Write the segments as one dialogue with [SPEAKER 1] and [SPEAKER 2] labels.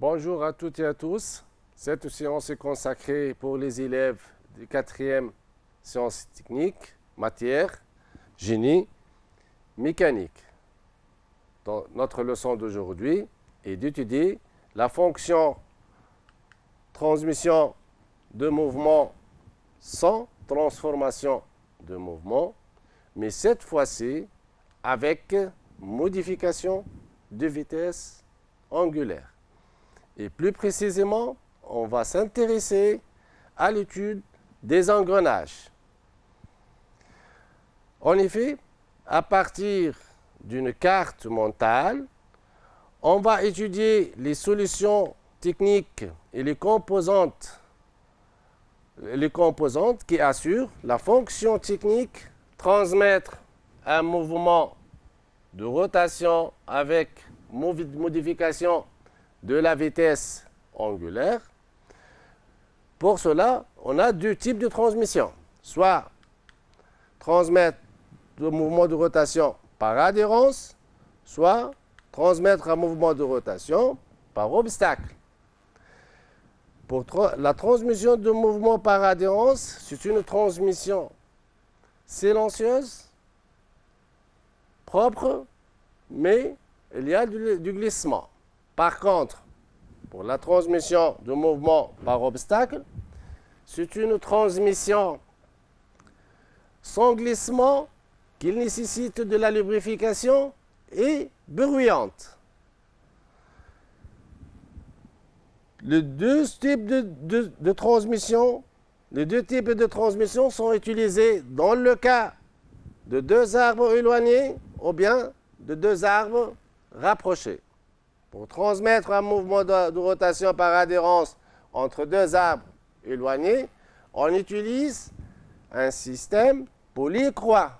[SPEAKER 1] Bonjour à toutes et à tous. Cette séance est consacrée pour les élèves du 4e sciences techniques, matière, génie, mécanique. Dans notre leçon d'aujourd'hui est d'étudier la fonction transmission de mouvement sans transformation de mouvement, mais cette fois-ci avec modification de vitesse angulaire. Et plus précisément, on va s'intéresser à l'étude des engrenages. En effet, à partir d'une carte mentale, on va étudier les solutions techniques et les composantes qui assurent la fonction technique transmettre un mouvement de rotation avec modification de la vitesse angulaire. Pour cela, on a deux types de transmission. Soit transmettre le mouvement de rotation par adhérence, soit transmettre un mouvement de rotation par obstacle. Pour la transmission de mouvement par adhérence, c'est une transmission silencieuse, propre, mais il y a du glissement. Par contre, pour la transmission de mouvement par obstacle, c'est une transmission sans glissement qui nécessite de la lubrification et bruyante. Les deux types de transmission sont utilisés dans le cas de deux arbres éloignés ou bien de deux arbres rapprochés. Pour transmettre un mouvement de rotation par adhérence entre deux arbres éloignés, on utilise un système polycroix.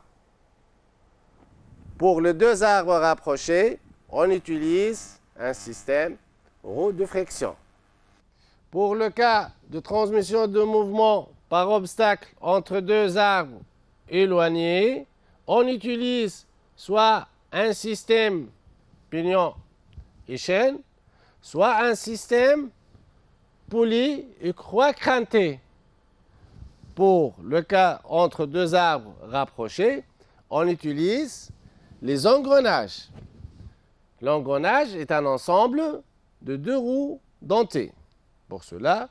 [SPEAKER 1] Pour les deux arbres rapprochés, on utilise un système roue de friction. Pour le cas de transmission de mouvement par obstacle entre deux arbres éloignés, on utilise soit un système pignon et chaîne, soit un système poulie et croix crantée. Pour le cas entre deux arbres rapprochés, on utilise les engrenages. L'engrenage est un ensemble de deux roues dentées. Pour cela,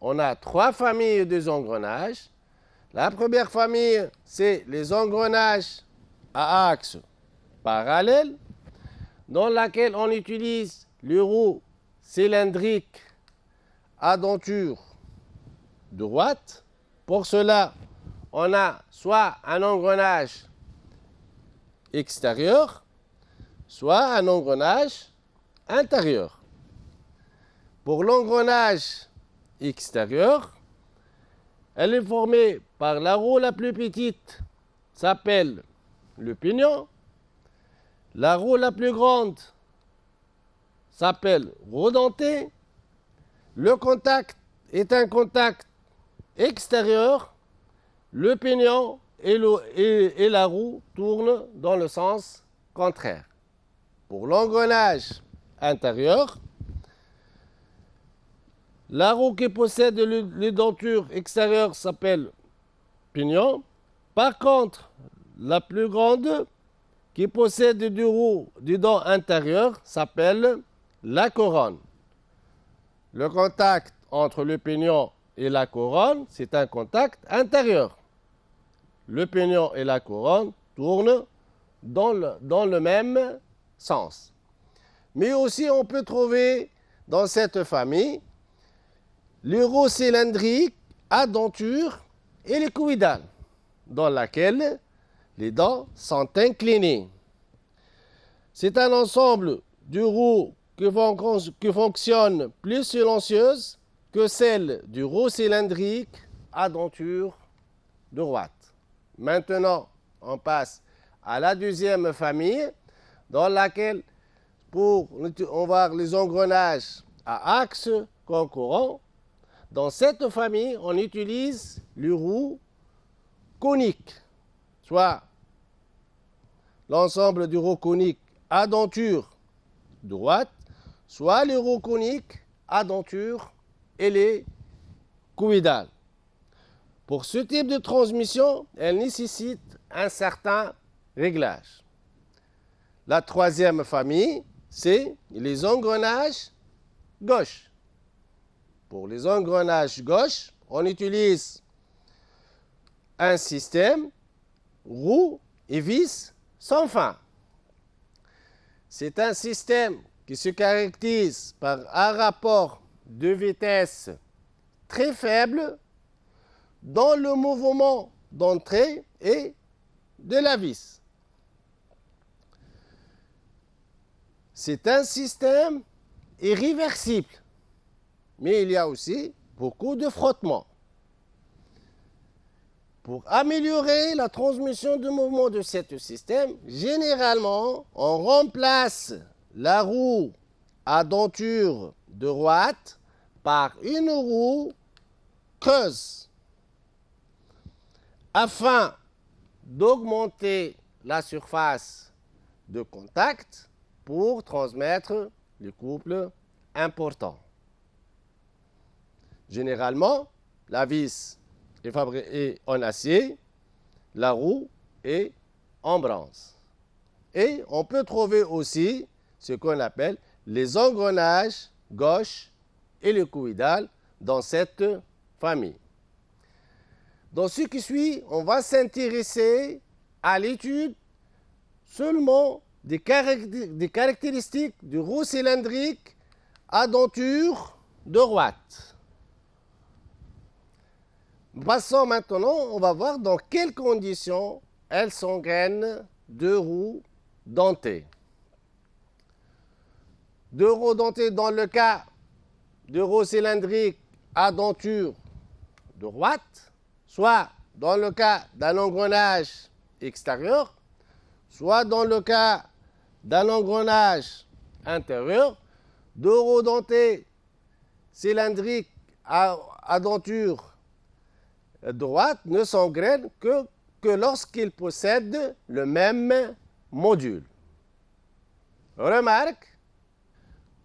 [SPEAKER 1] on a trois familles d'engrenages. La première famille, c'est les engrenages à axe parallèle, dans laquelle on utilise les roues cylindriques à denture droite. Pour cela, on a soit un engrenage extérieur, soit un engrenage intérieur. Pour l'engrenage extérieur, elle est formée par la roue la plus petite, s'appelle le pignon. La roue la plus grande s'appelle roue dentée. Le contact est un contact extérieur. Le pignon et la roue tournent dans le sens contraire. Pour l'engrenage intérieur, la roue qui possède les dentures extérieures s'appelle pignon. Par contre, la plus grande qui possède des dents intérieures s'appelle la couronne. Le contact entre le pignon et la couronne, c'est un contact intérieur. Le pignon et la couronne tournent dans le même sens. Mais aussi, on peut trouver dans cette famille les roues cylindriques à denture hélicoïdale, dans laquelle les dents sont inclinées. C'est un ensemble de roues qui fonctionnent plus silencieuses que celles du roue cylindrique à denture droite. Maintenant, on passe à la deuxième famille, dans laquelle, on va voir les engrenages à axe concurrent. Dans cette famille, on utilise les roues coniques, soit l'ensemble du roues coniques à denture droite, soit les roues coniques adenture et les cuidales. Pour ce type de transmission, elle nécessite un certain réglage. La troisième famille, c'est les engrenages gauche. Pour les engrenages gauche, on utilise un système roue et vis sans fin. C'est un système qui se caractérise par un rapport de vitesse très faible dans le mouvement d'entrée et de la vis. C'est un système irréversible, mais il y a aussi beaucoup de frottements. Pour améliorer la transmission de mouvement de ce système, généralement, on remplace la roue à denture droite par une roue creuse afin d'augmenter la surface de contact pour transmettre les couples importants. Généralement, la vis est fabriquée en acier, la roue est en bronze. Et on peut trouver aussi ce qu'on appelle les engrenages gauche et le coïdal dans cette famille. Dans ce qui suit, on va s'intéresser à l'étude seulement des caractéristiques du roue cylindrique à denture droite. Passons maintenant, on va voir dans quelles conditions elles s'engrainent deux roues dentées. Deux roues dentées dans le cas de roues cylindriques à denture droite, soit dans le cas d'un engrenage extérieur, soit dans le cas d'un engrenage intérieur. Deux roues dentées cylindriques à denture droite ne s'engrainent que lorsqu'ils possèdent le même module. Remarque,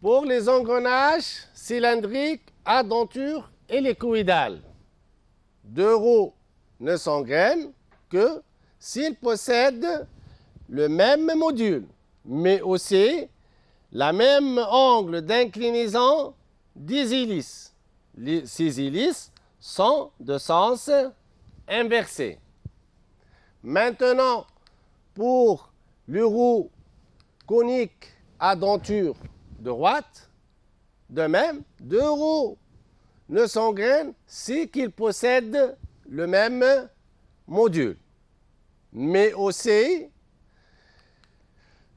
[SPEAKER 1] pour les engrenages cylindriques à denture hélicoïdale, deux roues ne s'engrainent que s'ils possèdent le même module, mais aussi la même angle d'inclinaison des hélices. Ces hélices sont de sens inversé. Maintenant, pour le roue conique à denture droite, de même, deux roues ne s'engrainent si qu'ils possèdent le même module. Mais aussi,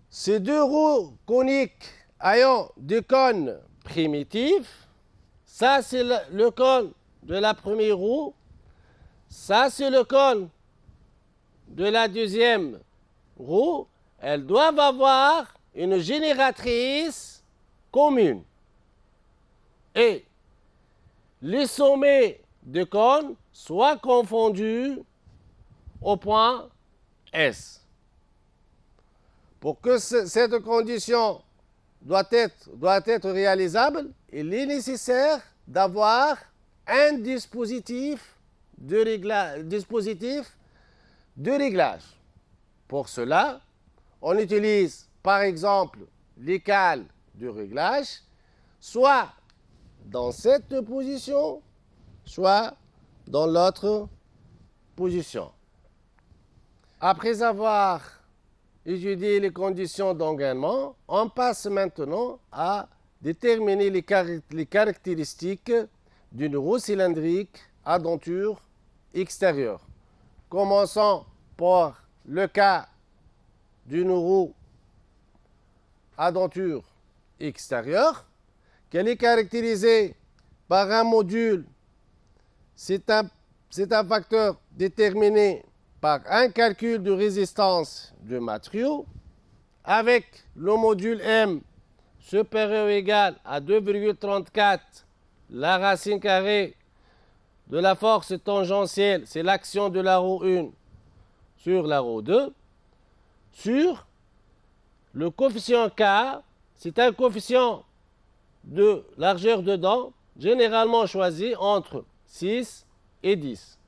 [SPEAKER 1] ces deux roues coniques ayant des cônes primitifs, ça c'est le cône de la première roue, ça c'est le cône de la deuxième roue, elles doivent avoir une génératrice commune. Et les sommets de cône soient confondus au point S. Pour que cette condition doit être réalisable, il est nécessaire d'avoir un dispositif de réglage. Pour cela, on utilise par exemple les cales de réglage, soit dans cette position, soit dans l'autre position. Après avoir étudié les conditions d'engrainement, on passe maintenant à déterminer les caractéristiques d'une roue cylindrique à denture extérieure. Commençons par le cas d'une roue à denture extérieure, qu'elle est caractérisée par un module. C'est un facteur déterminé par un calcul de résistance du matériau avec le module M supérieur ou égal à 2,34 la racine carrée de la force tangentielle, c'est l'action de la roue 1 sur la roue 2, sur le coefficient K, c'est un coefficient de largeur de dents, généralement choisi entre 6 et 10,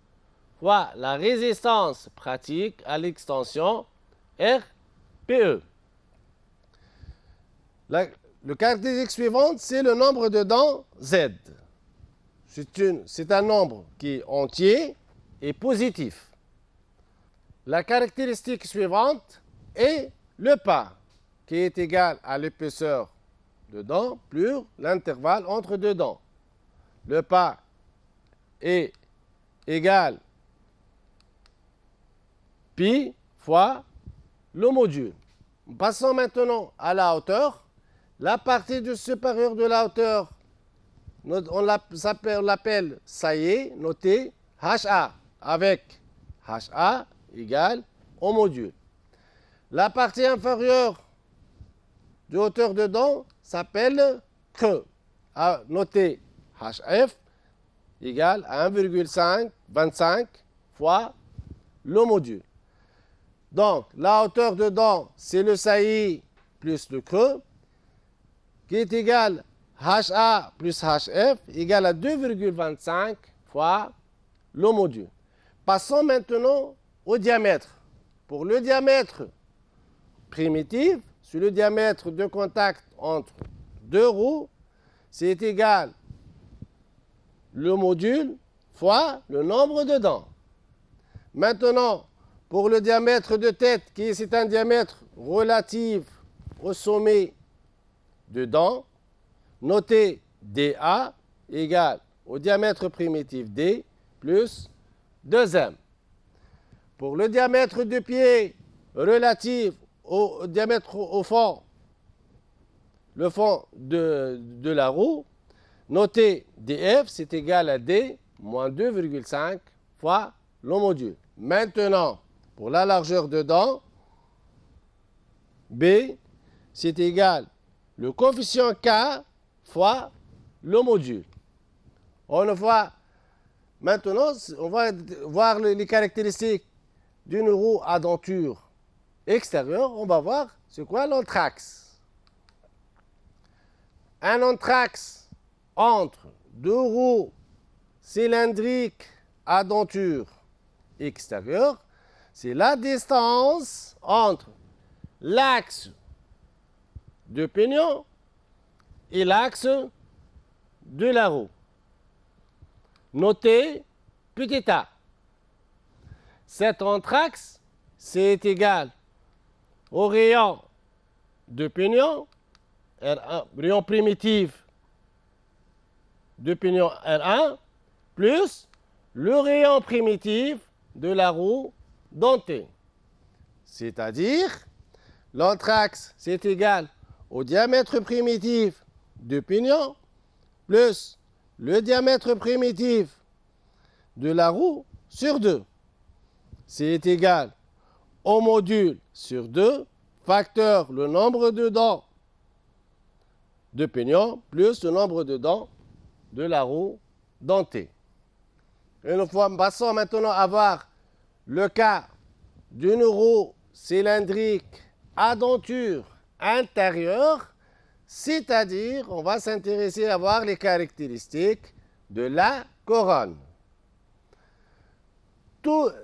[SPEAKER 1] fois la résistance pratique à l'extension RPE. Le caractéristique suivante, c'est le nombre de dents Z. C'est un nombre qui est entier et positif. La caractéristique suivante est le pas, qui est égal à l'épaisseur de dents plus l'intervalle entre deux dents. Le pas est égal pi fois le module. Passons maintenant à la hauteur. La partie du supérieur de la hauteur, on l'appelle saillie, notée HA, avec HA égale au module. La partie inférieure de hauteur de dents s'appelle creux, notée HF égale à 1,25 fois le module. Donc, la hauteur de dents, c'est le saillie plus le creux, qui est égal HA plus HF égale à 2,25 fois le module. Passons maintenant au diamètre. Pour le diamètre primitif, sur le diamètre de contact entre deux roues, c'est égal le module fois le nombre de dents. Maintenant, pour le diamètre de tête, c'est un diamètre relatif au sommet de dents, notez DA égale au diamètre primitif D plus 2M. Pour le diamètre de pied relatif au diamètre au fond, le fond de la roue, notez DF, c'est égal à D moins 2,5 fois le module. Maintenant, pour la largeur de dents, B, c'est égal le coefficient K fois le module. Maintenant, on va voir les caractéristiques d'une roue à denture extérieure. On va voir c'est quoi l'anthrax. Un anthrax entre deux roues cylindriques à denture extérieure, c'est la distance entre l'axe de pignon et l'axe de la roue. Notez petit a. Cet anthrax, c'est égal au rayon de pignon, R1, rayon primitif de pignon R1, plus le rayon primitif de la roue dentée. C'est-à-dire, l'anthrax, c'est égal au diamètre primitif du pignon plus le diamètre primitif de la roue sur 2. C'est égal au module sur 2, facteur le nombre de dents de pignon plus le nombre de dents de la roue dentée. Et nous passons maintenant à voir le cas d'une roue cylindrique à denture intérieure, c'est-à-dire on va s'intéresser à voir les caractéristiques de la couronne.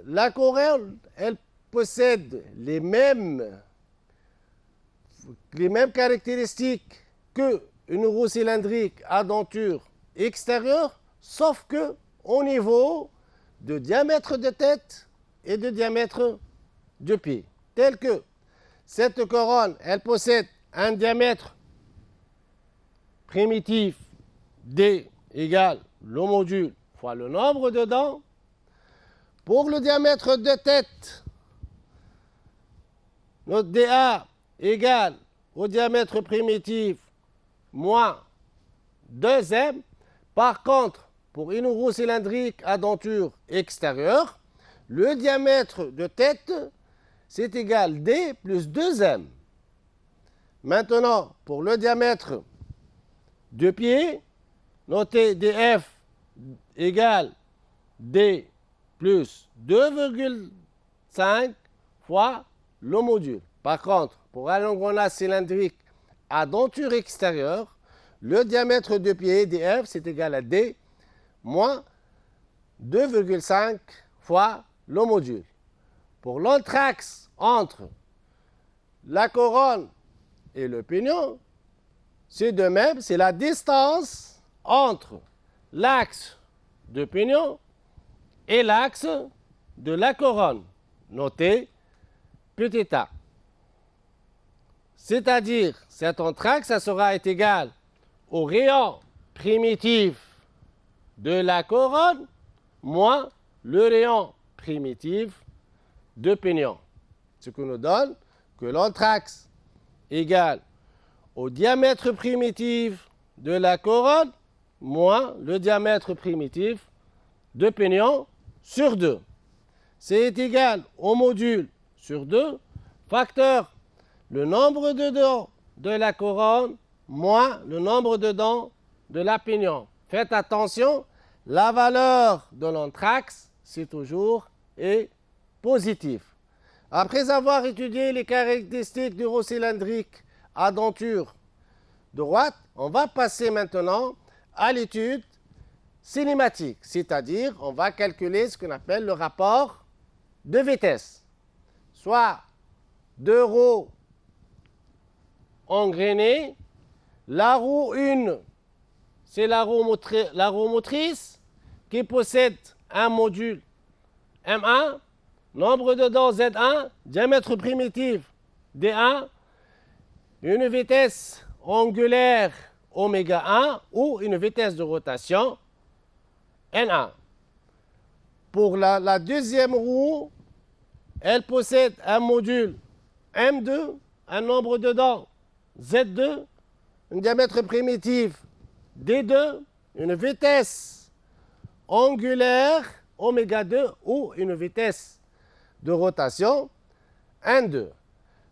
[SPEAKER 1] La couronne, elle possède les mêmes caractéristiques qu'une roue cylindrique à denture extérieure, sauf que au niveau de diamètre de tête et de diamètre de pied. Tel que cette couronne, elle possède un diamètre primitif D égale le module fois le nombre de dents. Pour le diamètre de tête, notre DA égale au diamètre primitif moins 2M. Par contre, pour une roue cylindrique à denture extérieure, le diamètre de tête, c'est égal D plus 2M. Maintenant, pour le diamètre de pied, notez DF égale D plus 2,5 fois le module. Par contre, pour un engrenage cylindrique à denture extérieure, le diamètre de pied df, c'est égal à d moins 2,5 fois le module. Pour l'autre axe entre la couronne et le pignon, c'est de même, c'est la distance entre l'axe de pignon et l'axe de la couronne, noté petit a. C'est-à-dire, cet entraxe, ça sera égal au rayon primitif de la couronne moins le rayon primitif de pignon. Ce qui nous donne que l'entraxe égale au diamètre primitif de la couronne moins le diamètre primitif de pignon sur 2. C'est égal au module sur 2, facteur le nombre de dents de la couronne moins le nombre de dents de la pignon. Faites attention, la valeur de l'entraxe, c'est toujours est positif. Après avoir étudié les caractéristiques du rond cylindrique à denture droite, on va passer maintenant à l'étude cinématique, c'est-à-dire on va calculer ce qu'on appelle le rapport de vitesse, soit deux roues engrenées. La roue 1, c'est la roue motrice qui possède un module M1, nombre de dents Z1, diamètre primitif D1, une vitesse angulaire oméga 1 ou une vitesse de rotation N1. Pour la deuxième roue, elle possède un module M2, un nombre de dents Z2, un diamètre primitif D2, une vitesse angulaire oméga 2 ou une vitesse de rotation N2.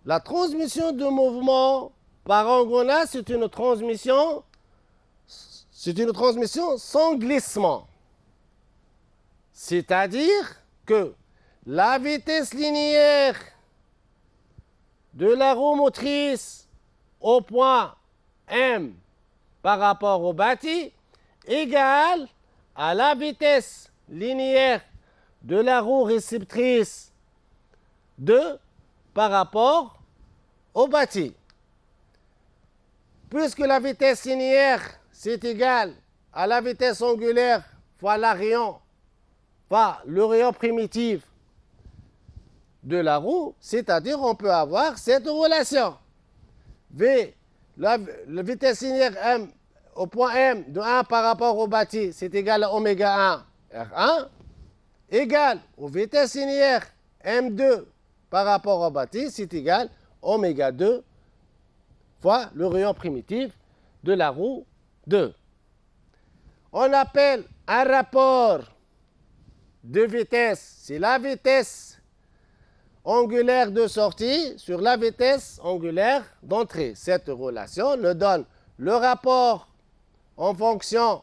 [SPEAKER 1] La transmission de mouvement par engrenage, c'est une transmission sans glissement. C'est-à-dire que la vitesse linéaire de la roue motrice au point M par rapport au bâti égale à la vitesse linéaire de la roue réceptrice 2 par rapport au bâti. Puisque la vitesse linéaire, c'est égal à la vitesse angulaire fois le rayon primitif de la roue, c'est-à-dire on peut avoir cette relation. La vitesse linéaire M au point M de 1 par rapport au bâti, c'est égal à oméga 1 R1, égale aux vitesses linéaires M2 par rapport au bâti, c'est égal à oméga 2 fois le rayon primitif de la roue 2. On appelle un rapport de vitesse, c'est la vitesse angulaire de sortie sur la vitesse angulaire d'entrée. Cette relation nous donne le rapport en fonction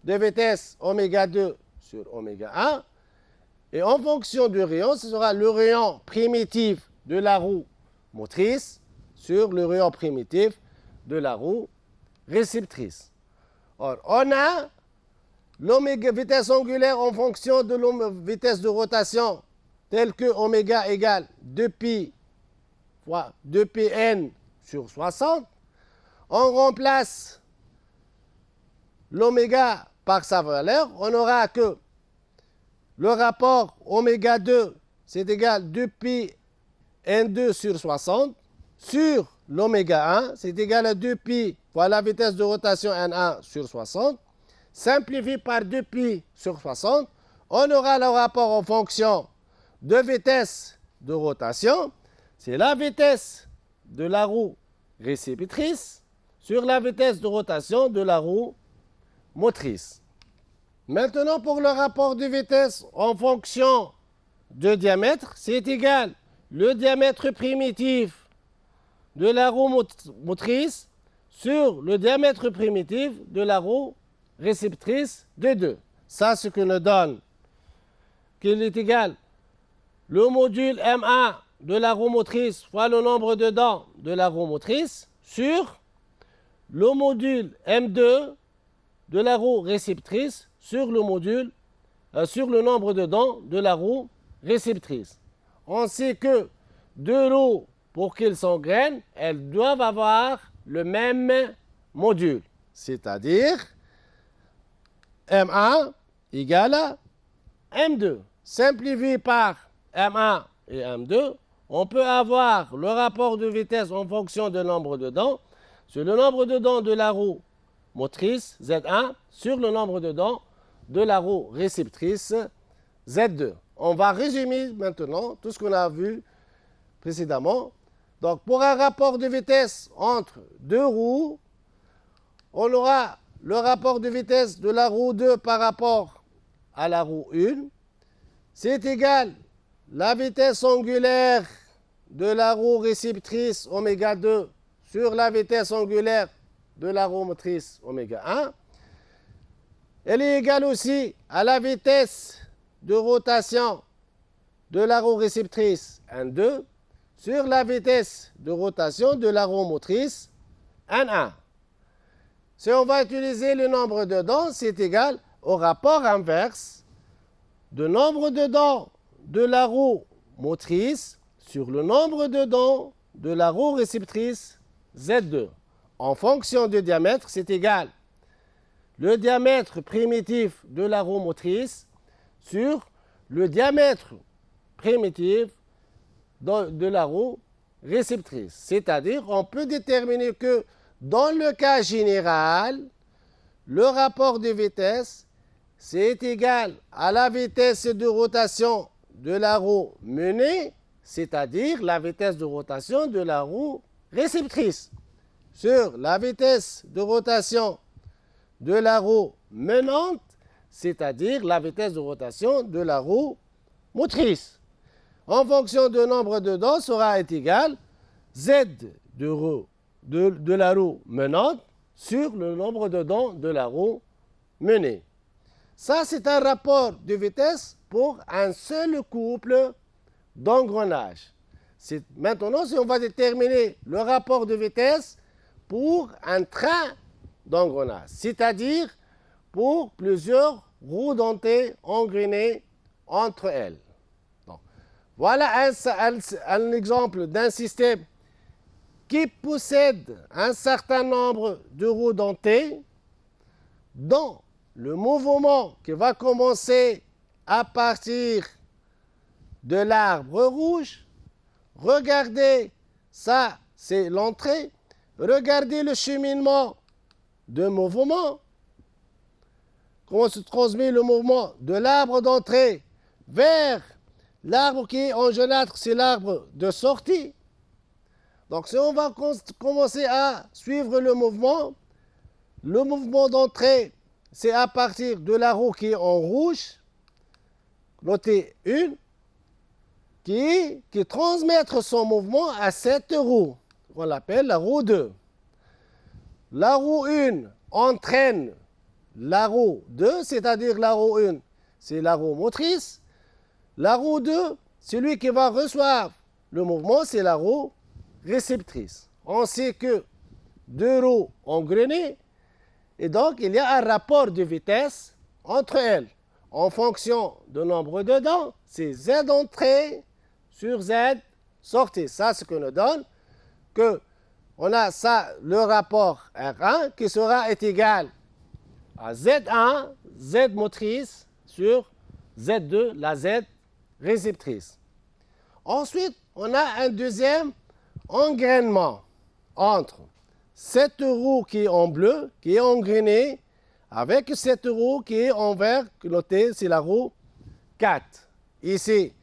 [SPEAKER 1] de vitesse oméga 2 sur oméga 1. Et en fonction du rayon, ce sera le rayon primitif de la roue motrice sur le rayon primitif de la roue réceptrice. Or, on a l'oméga vitesse angulaire en fonction de la vitesse de rotation telle que oméga égale 2pi fois 2pn sur 60. On remplace l'oméga par sa valeur. On aura que le rapport oméga 2, c'est égal à 2pi n2 sur 60 sur l'oméga 1, c'est égal à 2pi fois la vitesse de rotation n1 sur 60. Simplifié par 2pi sur 60, on aura le rapport en fonction de vitesse de rotation, c'est la vitesse de la roue réceptrice sur la vitesse de rotation de la roue motrice. Maintenant, pour le rapport de vitesse en fonction de diamètre, c'est égal le diamètre primitif de la roue motrice sur le diamètre primitif de la roue réceptrice de 2. Ça, ce que nous donne qu'il est égal le module M1 de la roue motrice fois le nombre de dents de la roue motrice sur le module M2 de la roue réceptrice sur le module, sur le nombre de dents de la roue réceptrice. On sait que deux roues, pour qu'elles s'engrainent, elles doivent avoir le même module, c'est-à-dire M1 égale à M2. Simplifié par M1 et M2, on peut avoir le rapport de vitesse en fonction du nombre de dents sur le nombre de dents de la roue motrice Z1 sur le nombre de dents de la roue réceptrice Z2. On va résumer maintenant tout ce qu'on a vu précédemment. Donc, pour un rapport de vitesse entre deux roues, on aura le rapport de vitesse de la roue 2 par rapport à la roue 1. C'est égal la vitesse angulaire de la roue réceptrice oméga 2 sur la vitesse angulaire de la roue motrice oméga 1. Elle est égale aussi à la vitesse de rotation de la roue réceptrice N2 sur la vitesse de rotation de la roue motrice N1. Si on va utiliser le nombre de dents, c'est égal au rapport inverse de nombre de dents de la roue motrice sur le nombre de dents de la roue réceptrice Z2. En fonction du diamètre, c'est égal le diamètre primitif de la roue motrice sur le diamètre primitif de la roue réceptrice. C'est-à-dire, on peut déterminer que dans le cas général, le rapport de vitesse, c'est égal à la vitesse de rotation de la roue menée, c'est-à-dire la vitesse de rotation de la roue réceptrice, sur la vitesse de rotation de la roue menante, c'est-à-dire la vitesse de rotation de la roue motrice. En fonction du nombre de dents, sera égal Z de la roue menante sur le nombre de dents de la roue menée. Ça, c'est un rapport de vitesse pour un seul couple d'engrenages. Maintenant, si on va déterminer le rapport de vitesse pour un train d'engrenage, c'est-à-dire pour plusieurs roues dentées engrenées entre elles. Donc, voilà un exemple d'un système qui possède un certain nombre de roues dentées dont le mouvement qui va commencer à partir de l'arbre rouge. Regardez, ça c'est l'entrée. Regardez le cheminement de mouvement. Comment se transmet le mouvement de l'arbre d'entrée vers l'arbre qui est en jaunâtre, c'est l'arbre de sortie. Donc si on va commencer à suivre le mouvement d'entrée, c'est à partir de la roue qui est en rouge, notez une, qui transmettre son mouvement à cette roue, qu'on l'appelle la roue 2. La roue 1 entraîne la roue 2, c'est-à-dire la roue 1, c'est la roue motrice. La roue 2, celui qui va recevoir le mouvement, c'est la roue réceptrice. On sait que deux roues engrenées, et donc il y a un rapport de vitesse entre elles. En fonction du nombre de dents, c'est Z entrée sur Z sortie. Ça, ce que nous donne que on a ça, le rapport R1 qui est égal à Z1, Z motrice sur Z2, la Z réceptrice. Ensuite, on a un deuxième engrainement entre cette roue qui est en bleu, qui est engrenée, avec cette roue qui est en vert, notez, c'est la roue 4. Ici,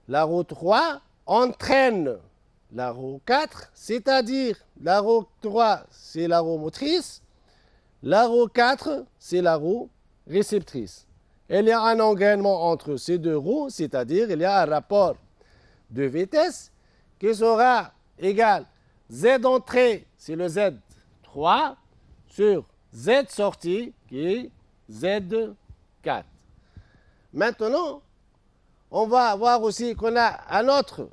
[SPEAKER 1] la roue 3 entraîne la roue 4, c'est-à-dire la roue 3, c'est la roue motrice, la roue 4, c'est la roue réceptrice. Il y a un engrainement entre ces deux roues, c'est-à-dire il y a un rapport de vitesse qui sera égal Z entrée, c'est le Z3, sur Z sortie, qui est Z4. Maintenant, on va voir aussi qu'on a un autre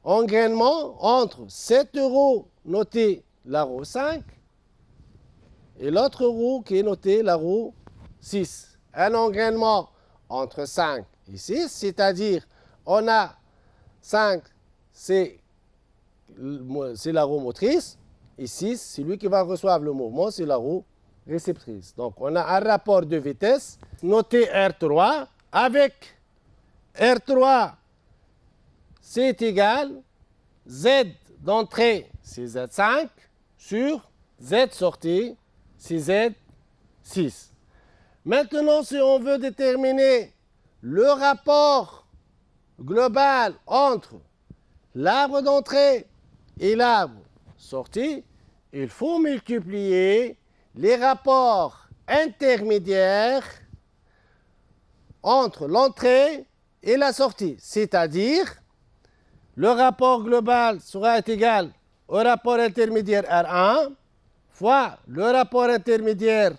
[SPEAKER 1] engrainement entre cette roue notée la roue 5 et l'autre roue qui est notée la roue 6. Un engrainement entre 5 et 6, c'est-à-dire on a 5, c'est la roue motrice, et 6, c'est lui qui va recevoir le mouvement, c'est la roue réceptrice. Donc on a un rapport de vitesse noté R3 avec R3, c'est égal Z d'entrée, c'est Z5, sur Z sortie, c'est Z6. Maintenant, si on veut déterminer le rapport global entre l'arbre d'entrée et l'arbre sortie, il faut multiplier les rapports intermédiaires entre l'entrée et la sortie. C'est-à-dire, le rapport global sera égal au rapport intermédiaire R1 fois le rapport intermédiaire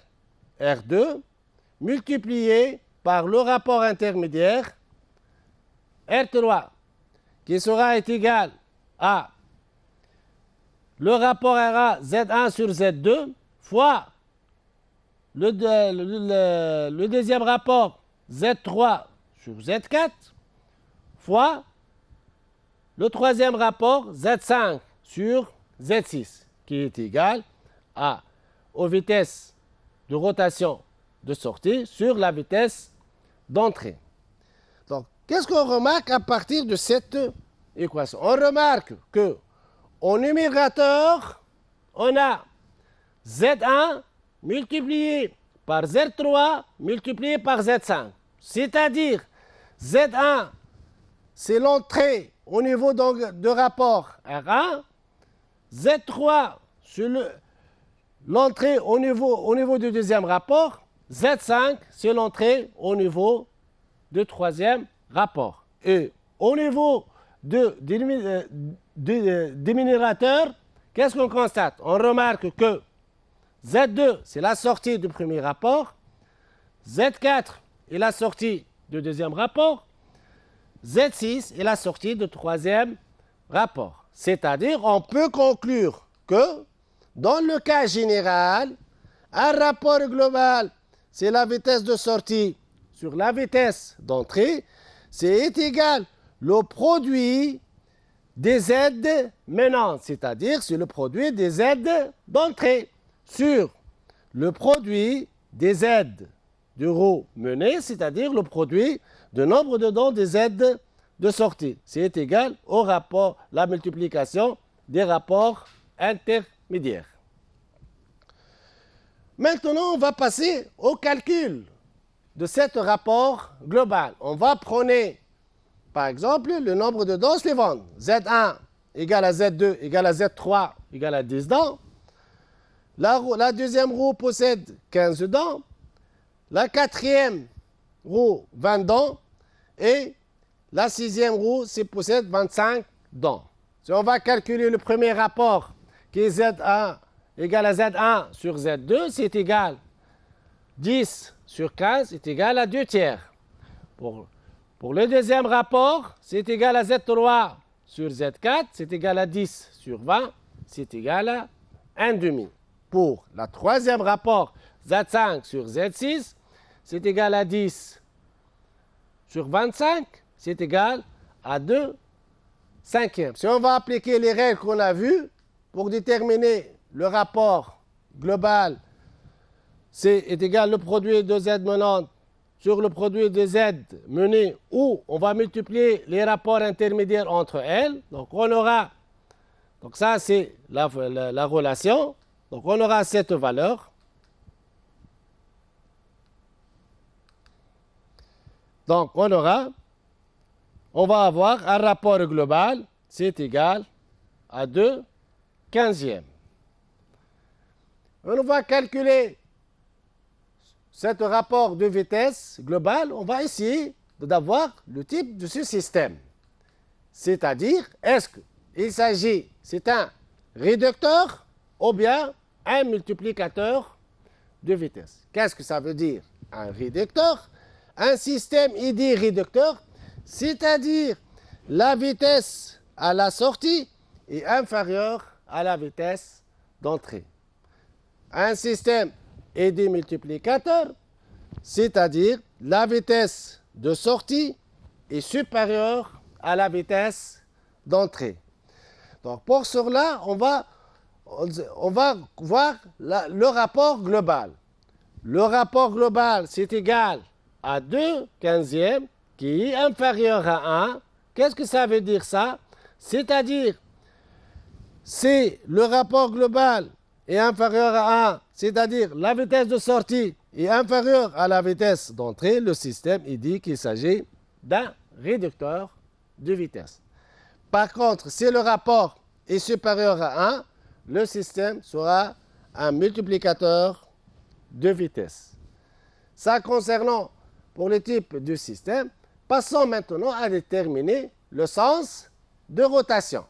[SPEAKER 1] R2 multiplié par le rapport intermédiaire R3 qui sera égal à le rapport RA Z1 sur Z2 fois le deuxième rapport Z3 sur Z4 fois le troisième rapport Z5 sur Z6 qui est égal aux vitesses de rotation de sortie sur la vitesse d'entrée. Donc, qu'est-ce qu'on remarque à partir de cette équation? On remarque que au numérateur, on a Z1 multiplié par Z3 multiplié par Z5. C'est-à-dire, Z1, c'est l'entrée au niveau de rapport R1. Z3, c'est l'entrée au niveau du deuxième rapport. Z5, c'est l'entrée au niveau du troisième rapport. Et au niveau du dénominateur, qu'est-ce qu'on constate? On remarque que Z2, c'est la sortie du premier rapport. Z4 est la sortie du deuxième rapport. Z6 est la sortie du troisième rapport. C'est-à-dire, on peut conclure que, dans le cas général, un rapport global, c'est la vitesse de sortie sur la vitesse d'entrée, c'est égal au produit des aides menantes, c'est-à-dire c'est le produit des aides d'entrée sur le produit des aides de roue menée, c'est-à-dire le produit du nombre de dents des aides de sortie. C'est égal au rapport, la multiplication des rapports intermédiaires. Maintenant, on va passer au calcul de ce rapport global. On va prendre, par exemple, le nombre de dents suivantes. Z1 égale à Z2 égale à Z3 égale à 10 dents. La deuxième roue possède 15 dents. La quatrième roue, 20 dents. Et la sixième roue possède 25 dents. Si on va calculer le premier rapport, qui est Z1 égale à Z1 sur Z2, c'est égal 10 sur 15 est égal à 2 tiers. Pour le deuxième rapport, c'est égal à Z3 sur Z4, c'est égal à 10 sur 20, c'est égal à 1 demi. Pour le troisième rapport, Z5 sur Z6, c'est égal à 10 sur 25, c'est égal à 2 cinquièmes. Si on va appliquer les règles qu'on a vues pour déterminer le rapport global, est égal le produit de Z menante sur le produit de Z mené, où on va multiplier les rapports intermédiaires entre elles. Donc on aura, donc ça c'est la relation, donc on aura cette valeur. Donc on va avoir un rapport global, c'est égal à 2 quinzièmes. On va calculer ce rapport de vitesse globale, on va essayer d'avoir le type de ce système. C'est-à-dire, est-ce qu'il s'agit, c'est un réducteur ou bien un multiplicateur de vitesse? Qu'est-ce que ça veut dire? Un réducteur, un système ID réducteur, c'est-à-dire la vitesse à la sortie est inférieur à la vitesse d'entrée. Un système est démultiplicateur, c'est-à-dire la vitesse de sortie est supérieure à la vitesse d'entrée. Donc pour cela, on va voir le rapport global. Le rapport global, c'est égal à 2 quinzièmes qui est inférieur à 1. Qu'est-ce que ça veut dire ça? C'est-à-dire, si le rapport global est inférieur à 1, c'est-à-dire la vitesse de sortie est inférieure à la vitesse d'entrée, le système il dit qu'il s'agit d'un réducteur de vitesse. Par contre, si le rapport est supérieur à 1, le système sera un multiplicateur de vitesse. Ça concernant pour le type de système, passons maintenant à déterminer le sens de rotation.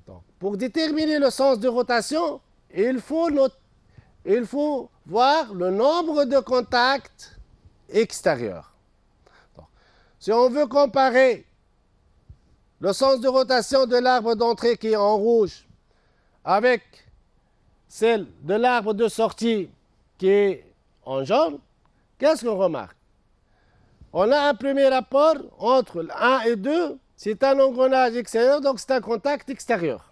[SPEAKER 1] Donc, pour déterminer le sens de rotation, il faut voir le nombre de contacts extérieurs. Donc, si on veut comparer le sens de rotation de l'arbre d'entrée qui est en rouge avec celle de l'arbre de sortie qui est en jaune, qu'est-ce qu'on remarque? On a un premier rapport entre 1 et 2, c'est un engrenage extérieur, donc c'est un contact extérieur.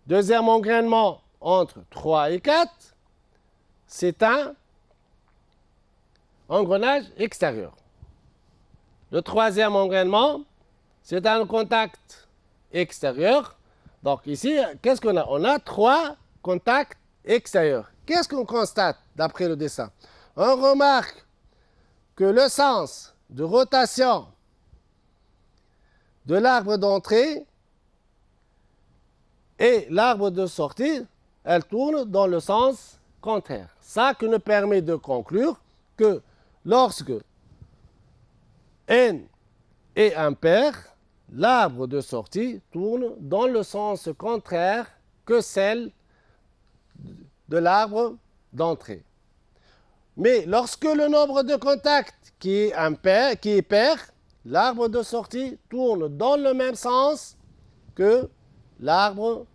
[SPEAKER 1] Deuxième engrainement entre 3 et 4, c'est un engrenage extérieur. Le troisième engrainement, c'est un contact extérieur. Donc ici, qu'est-ce qu'on a? On a 3 contacts extérieurs. Qu'est-ce qu'on constate d'après le dessin? On remarque que le sens de rotation de l'arbre d'entrée et l'arbre de sortie, elle tourne dans le sens contraire. Ça qui nous permet de conclure que lorsque n est impair, l'arbre de sortie tourne dans le sens contraire que celle de l'arbre d'entrée. Mais lorsque le nombre de contacts qui est pair, l'arbre de sortie tourne dans le même sens que l'arbre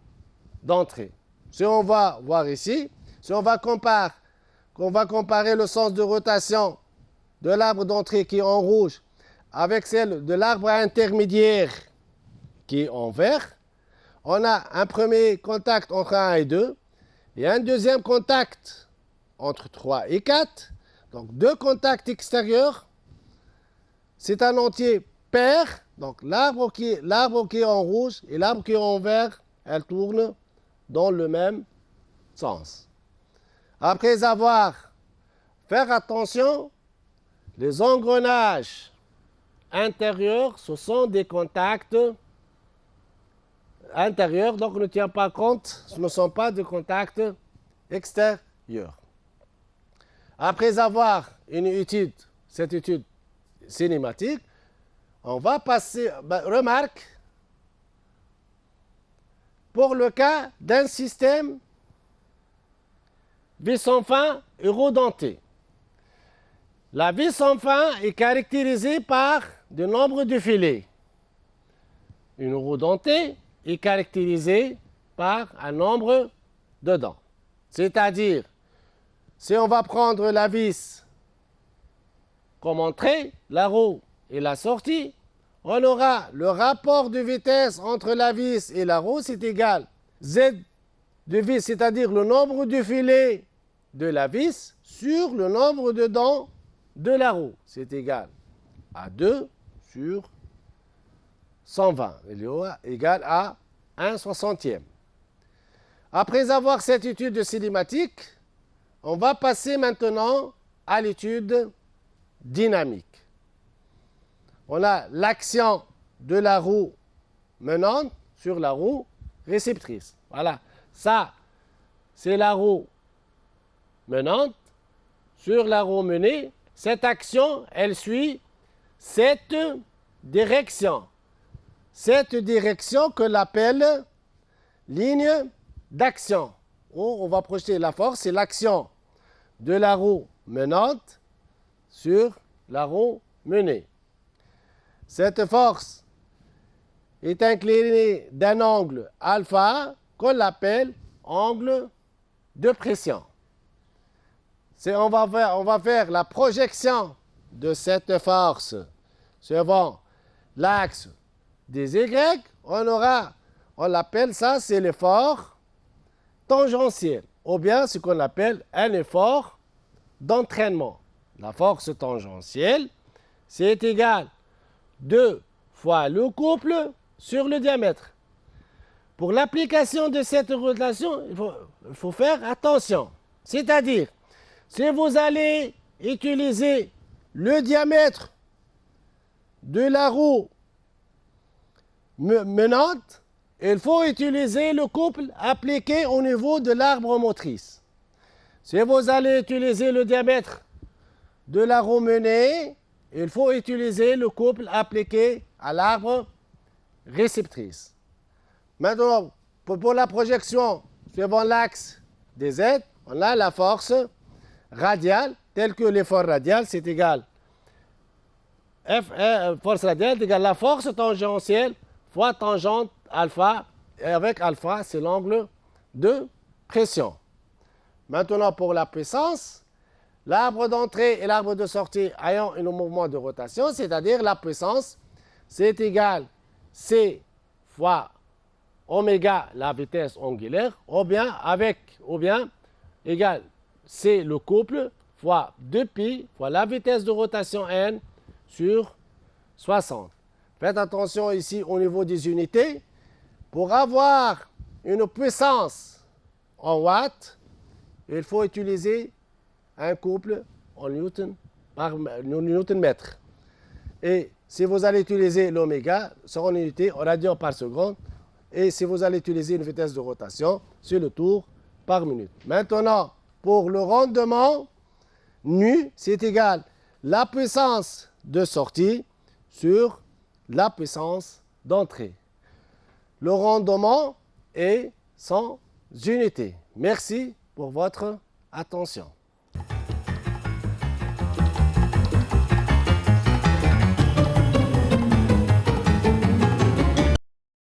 [SPEAKER 1] d'entrée. Si on va voir ici, si on va comparer le sens de rotation de l'arbre d'entrée qui est en rouge avec celle de l'arbre intermédiaire qui est en vert, on a un premier contact entre 1 et 2 et un deuxième contact entre 3 et 4. Donc 2 contacts extérieurs. C'est un entier pair. Donc l'arbre qui est en rouge et l'arbre qui est en vert, elles tournent dans le même sens. Après avoir fait attention, les engrenages intérieurs, ce sont des contacts intérieurs, donc on ne tient pas compte, ce ne sont pas des contacts extérieurs. Après avoir cette étude cinématique, on va passer, remarque, pour le cas d'un système vis sans fin et rodenté. La vis sans fin est caractérisée par le nombre de filets. Une roue dentée est caractérisée par un nombre de dents. C'est-à-dire, si on va prendre la vis comme entrée, la roue et la sortie, on aura le rapport de vitesse entre la vis et la roue, c'est égal Z de vis, c'est-à-dire le nombre de filets de la vis sur le nombre de dents de la roue. C'est égal à 2 sur 120. Il est égal à 1/60e. Après avoir cette étude de cinématique, on va passer maintenant à l'étude dynamique. On a l'action de la roue menante sur la roue réceptrice. Voilà, ça, c'est la roue menante sur la roue menée. Cette action, elle suit cette direction. Cette direction que l'appelle ligne d'action. On va projeter la force, c'est l'action de la roue menante sur la roue menée. Cette force est inclinée d'un angle alpha qu'on appelle angle de pression. On va faire la projection de cette force suivant l'axe des Y. On l'appelle ça, c'est l'effort tangentiel, ou bien ce qu'on appelle un effort d'entraînement. La force tangentielle, c'est égal 2 fois le couple sur le diamètre. Pour l'application de cette relation, il faut faire attention. C'est-à-dire, si vous allez utiliser le diamètre de la roue menante, il faut utiliser le couple appliqué au niveau de l'arbre motrice. Si vous allez utiliser le diamètre de la roue menée, il faut utiliser le couple appliqué à l'arbre réceptrice. Maintenant, pour la projection suivant l'axe des Z, on a la force radiale, telle que l'effort radial, c'est égal. Force radiale est égale la force tangentielle fois tangente alpha, et avec alpha, c'est l'angle de pression. Maintenant, pour la puissance, l'arbre d'entrée et l'arbre de sortie ayant un mouvement de rotation, c'est-à-dire la puissance, c'est égal C fois oméga, la vitesse angulaire, ou bien égal C le couple fois 2pi fois la vitesse de rotation n sur 60. Faites attention ici au niveau des unités. Pour avoir une puissance en watts, il faut utiliser un couple en newton par newton mètre. Et si vous allez utiliser l'oméga, sera en unité en radian par seconde. Et si vous allez utiliser une vitesse de rotation, c'est le tour par minute. Maintenant, pour le rendement nu, c'est égal la puissance de sortie sur la puissance d'entrée. Le rendement est sans unité. Merci pour votre attention.